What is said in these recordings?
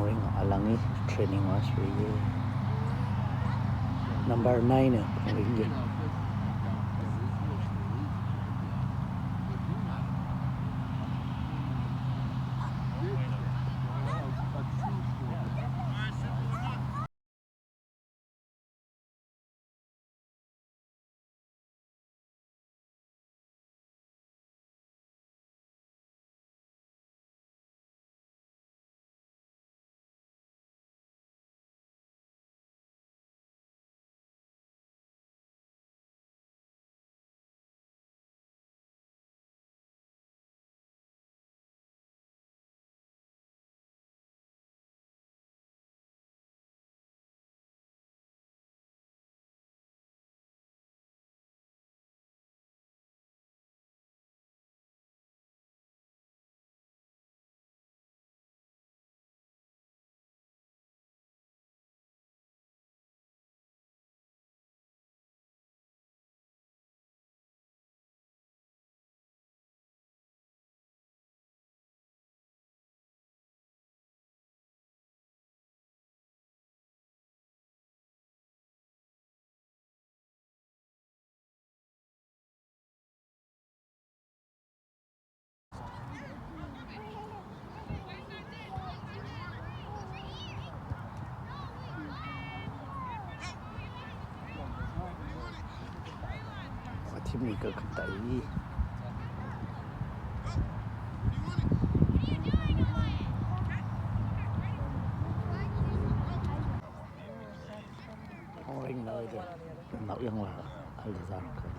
ring alangi training was really number 9 ringทีมนี้ก็ขึ้นไต่ห้องเร่งเลยเดี๋ยวหนักยังว่าอัลซานเคย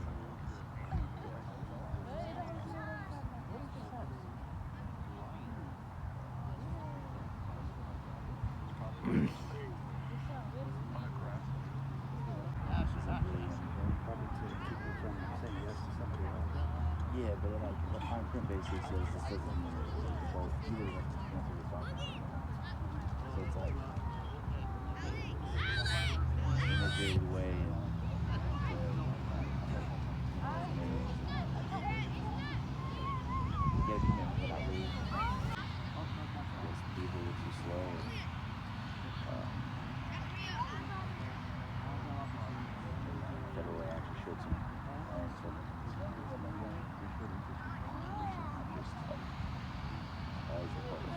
Yeah, but like the fine print basically says this doesn't mean both either of them cancel the song. So it's like integrated way get him but I believe just people were too slow. Federal actually showed some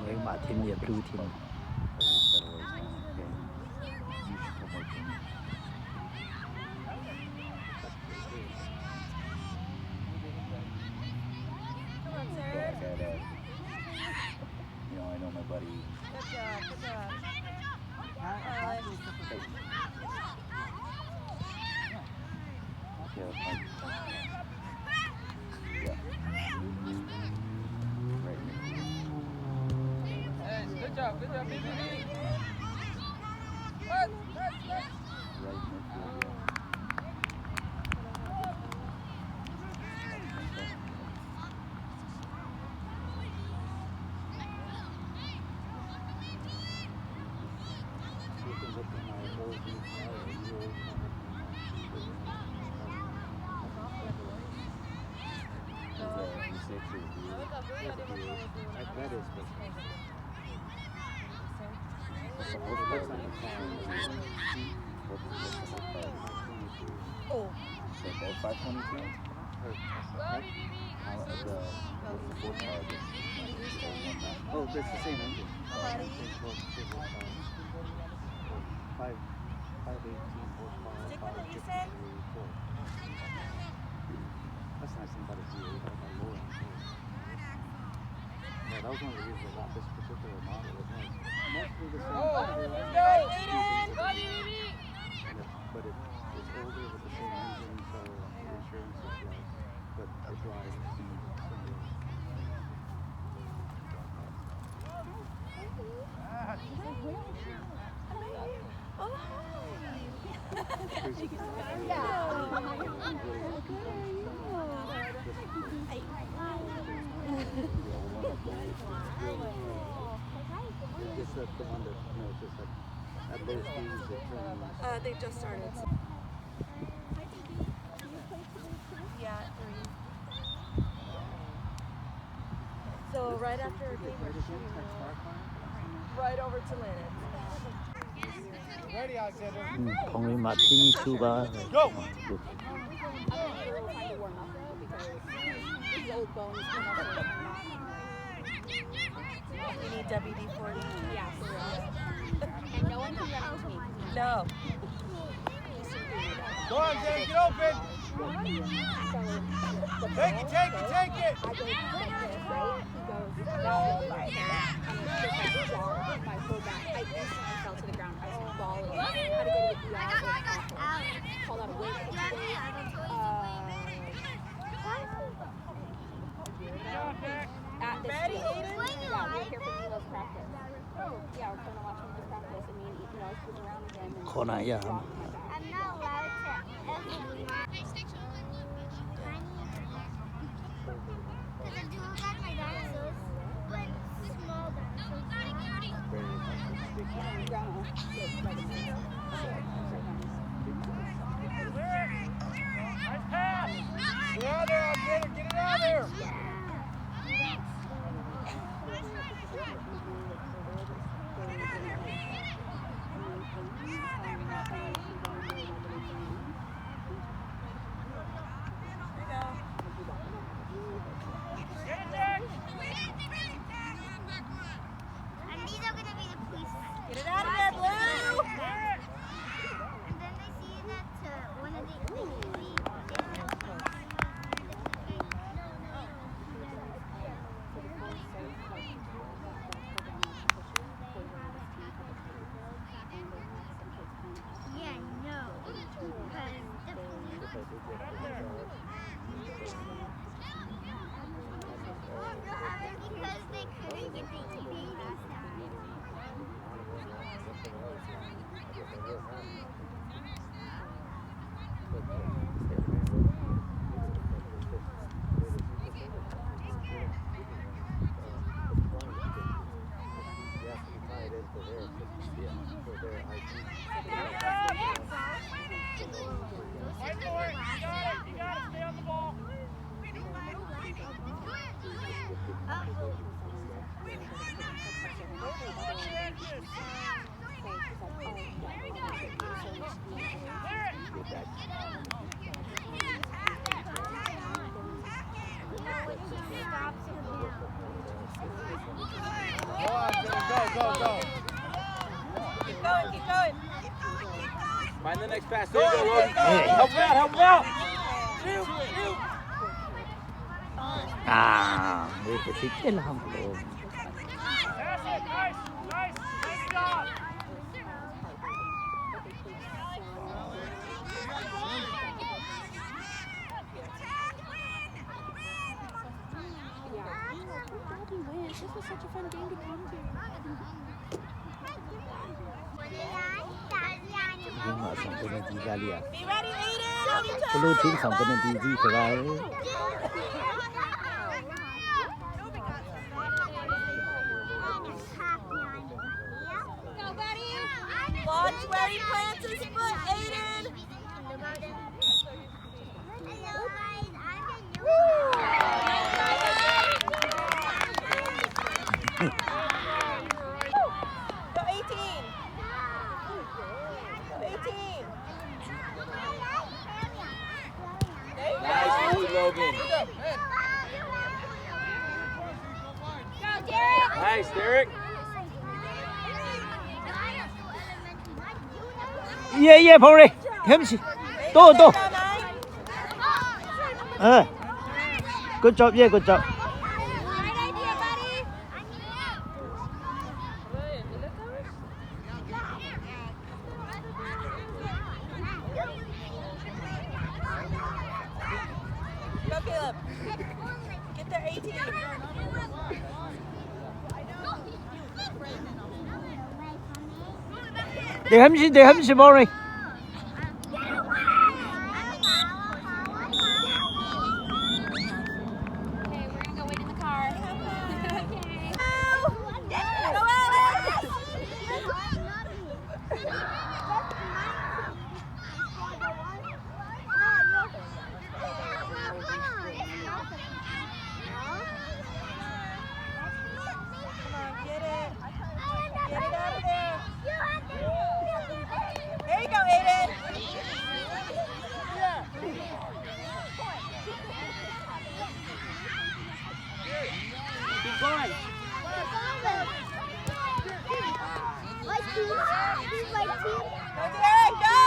những bà thiên nhiên lưu thiên I know my buddy. Good job, good job. Good job, baby. Oh. So both 522? Oh, that's the same engine. 518 horsepower. Stick with it, you said? That's nice thing about a Z8, I got lower on it. Yeah, that was one of the reasons I got this particular model. It has mostly the same. Let's go, Aiden! But it's older with the same engine, so the insurance is less. But it drives It's the one that, just like at low speeds it turns. They just started. Yeah, 3. So right after game, right over to Lennon. Ready, Alexander. 동이 마티니 슈가. Go! We need WD-40. Yeah, for real. And no one can run with me. No. Go on, Zane, get open! Take it, take it, take it! I go like this, right? He goes like that. And it's just like fall my whole back. I instantly fell to the ground. I was bawling. I had to go to the ER. It was awful. Called out a wig. At this Ready, field. Aiden? Yeah, we were here for Milo's practice. Yeah, we're going to watch Milo's practice. And me and Ethan always move around with him. And 코나야. I'm not allowed to. Because I do look like my dinosaurs, but small dinosaurs. Grandma. Nice pass! Get out there, Alexander, get it out there! And these are going to be the police. Get it out of there, Blue! And then they see that one of the yeah, no. Because they couldn't get the EPA last time. Fight for it! You got it! You got it! Stay on the ball! Go on, Jimmy, go, go! Keep going, keep going. Find the next pass. There you go, Roy. Help him out, help him out! Shoot, shoot! 아, 왜 이렇게 쉽게 나오고. Pass it, nice, nice, nice job! This was such a fun game to come to. Nhưng mà xong cái này đi ra liền. Be ready, Aiden! Blue team xong cái này đi gì thế này? Watch where he plants his foot, Aiden! Go 18! Go 18! There you go! Nice move, Logan. Nice, Derek. 예, 봉리. 햄씨. 또. Now, 9. 어. Good job, yeah, good job. Right idea, buddy. Go, Caleb. Get there, 18. 내 햄씨 봉리. Okay, we're gonna go wait in the car. Okay. Go, Alex! Come on, get it. He's my team. Go, Derek, go!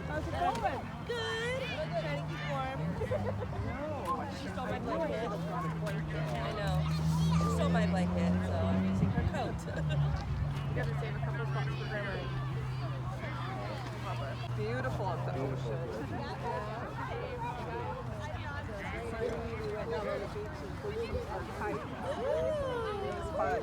How's it going? Good. Trying to keep warm. She stole my blanket. I know. She stole my blanket, so I'm using her coat. You gotta save a couple spots for Grandma. Beautiful at the ocean. Finally, we went down to the beach and we kite. It was fun.